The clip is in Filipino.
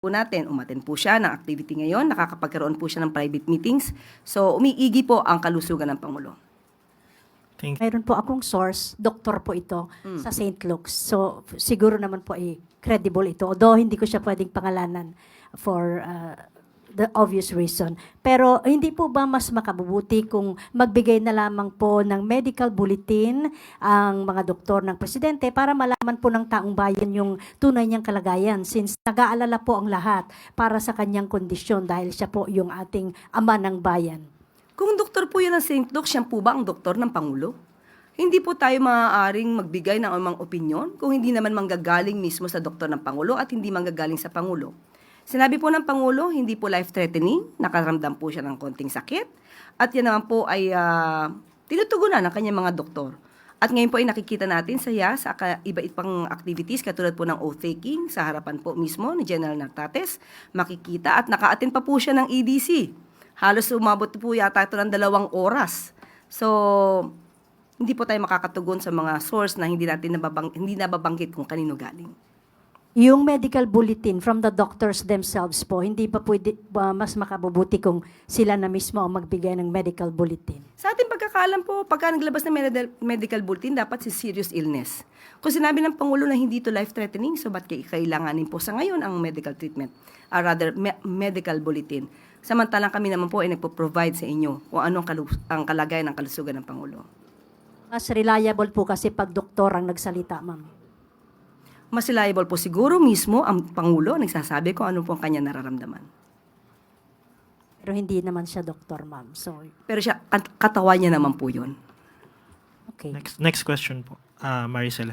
po natin, umattend po siya ng activity ngayon, nakakapagkaroon po siya ng private meetings. So, umiigi po ang kalusugan ng Pangulo. Thank you. Mayroon po akong source, doktor po ito sa St. Luke's. So, siguro naman po credible ito. Although hindi ko siya pwedeng pangalanan for the obvious reason. Pero hindi po ba mas makabubuti kung magbigay na lamang po ng medical bulletin ang mga doktor ng presidente para malaman po ng taong bayan yung tunay niyang kalagayan, since nag-aalala po ang lahat para sa kanyang kondisyon dahil siya po yung ating ama ng bayan. Kung doktor po yan ng St. Luke, siya po ba ang doktor ng Pangulo? Hindi po tayo maaaring magbigay ng anumang opinyon kung hindi naman manggagaling mismo sa doktor ng Pangulo at hindi manggagaling sa Pangulo. Sinabi po ng Pangulo, hindi po life-threatening, nakaramdam po siya ng konting sakit, at yan naman po ay tinutugunan ng kanyang mga doktor. At ngayon po ay nakikita natin sa iba-iba pang activities, katulad po ng oath-taking sa harapan po mismo ni General Nartates, makikita at naka-attend pa po siya ng EDC. Halos umabot po yata ito ng 2 oras. So, hindi po tayo makakatugon sa mga source na hindi nababanggit kung kanino galing. Yung medical bulletin from the doctors themselves po, hindi pa pwede mas makabubuti kung sila na mismo ang magbigay ng medical bulletin? Sa ating pagkakaalam po, pagka naglabas ng medical bulletin, dapat si serious illness. Kung sinabi ng Pangulo na hindi ito life-threatening, so ba't kailanganin po sa ngayon ang medical treatment? Medical bulletin. Samantalang kami naman po ay nagpo-provide sa inyo kung anong ang kalagayan ng kalusugan ng Pangulo. Mas reliable po kasi pag doktor ang nagsalita, ma'am. Mas reliable po siguro mismo ang Pangulo nagsasabi kung ano po ang kanya nararamdaman. Pero hindi naman siya doktor, ma'am. So, Pero siya, katawan niya naman po yun. okay. Next question po, Maricela.